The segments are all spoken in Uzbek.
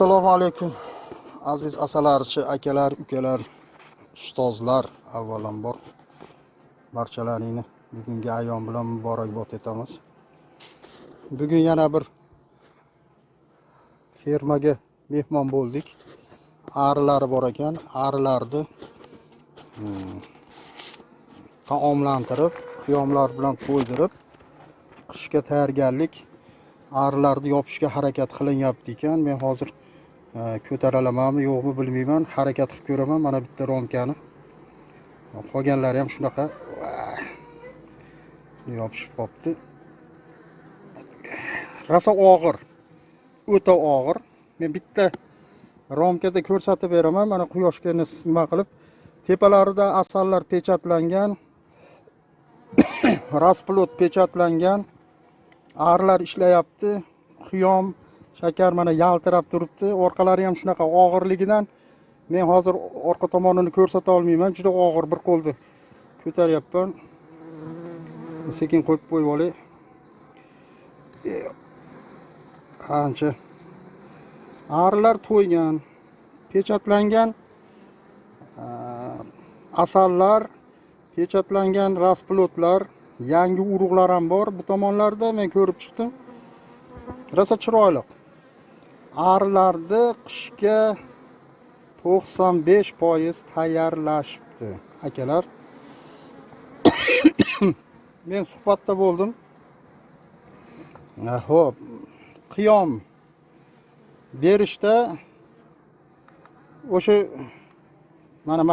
Assalomu alaykum aziz asalarchi akalar, ukalar, ustozlar. Avvalambor barchalaringni bugungi ayyom bilan muborakbod etamiz. Bugun yana bir fermaga mehmon bo'ldik. Arilar bor ekan. Arilarni taomlantirib, qiyomlar bilan to'ydirib, qishga tayyorgarlik, arilarni yopishga harakat qilinyapti ekan. Men hozir ko'taralamanmi yo'qmi bilmayman, harakat qilib ko'raman. Mana bitta romkani, qolganlari ham shunaqa yopishib qopti. Rosa og'ir, o'ta og'ir. Men bitta romkada ko'rsatib beraman. Mana quyoshga nima qilib, tepalarida asallar pechatlangan, rasplot pechatlangan, arilar ishlayapti. Qiyom, shakar mana yaltirab turibdi. Orqalari ham shunaqa og'irligidan men hozir orqa tomonini ko'rsata olmayman. Juda og'ir, bir qo'lda ko'taryapman. Sekin qo'yib qo'yib olay. Ancha arilar to'ygan, pechatlangan asallar, pechatlangan rasplotlar, yangi urug'lar ham bor bu tomonlarda. Men ko'rib chiqdim. Rosa chiroyli. Arilarni qishga 95% tayyorlashibdi akalar. Men suhbatda bo'ldim. Xo'p, qiyom berishda o'sha mana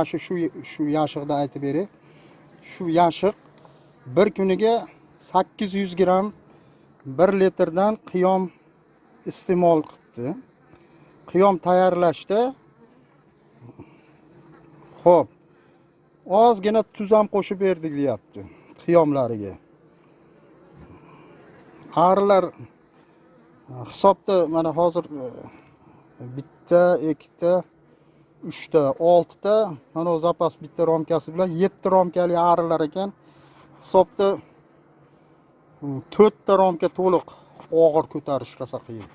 shu yashiqda aytib beray. Shu yashiq bir kuniga 800 gram 1 litrdan qiyom iste'mol qildi. Qiyom tayyorlashda xo'p, ozgina tuz ham qo'shib berdik deyapti qiyomlariga. Arilar hisobda mana hozir bitta, ikkita, 3 ta, 6 ta, mana zapas bitta romkasi bilan 7 romkali arilar ekan. Hisobda 4 ta romka to'liq og'ir ko'tarish rosa qiyin.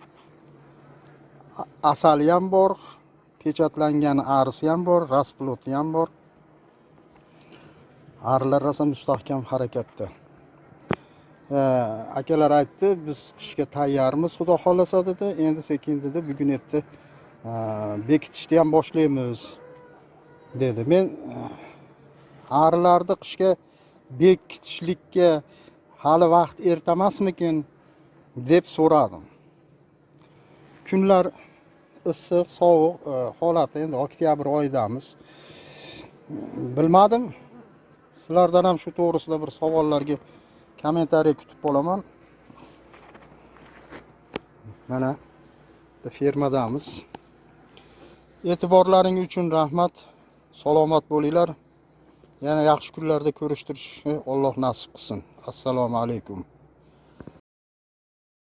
Asali ham bor, pechatlangan arisi ham bor, rasploti ham bor. Arilar rosa mustahkam harakatda. Akalar aytdi, biz qishga tayyormiz, xudo xolasa dedi. Endi sekin dedi, bugun erta bekitishni ham boshlaymiz dedi. Men arilarni qishga bekitishlikka hali vaqt erta emasmikin deb so'radim. Kunlar issiq, sovuq holati, endi oktyabr oyidamiz. Bilmadim. Sizlardan ham shu to'g'risida bir savollarga kommentariy kutib qolaman. Mana fermadamiz. E'tiborlaring uchun rahmat. Salomat bo'linglar. Yana yaxshi kunlarda ko'rishtirishni Alloh nasib qilsin. Assalomu alaykum.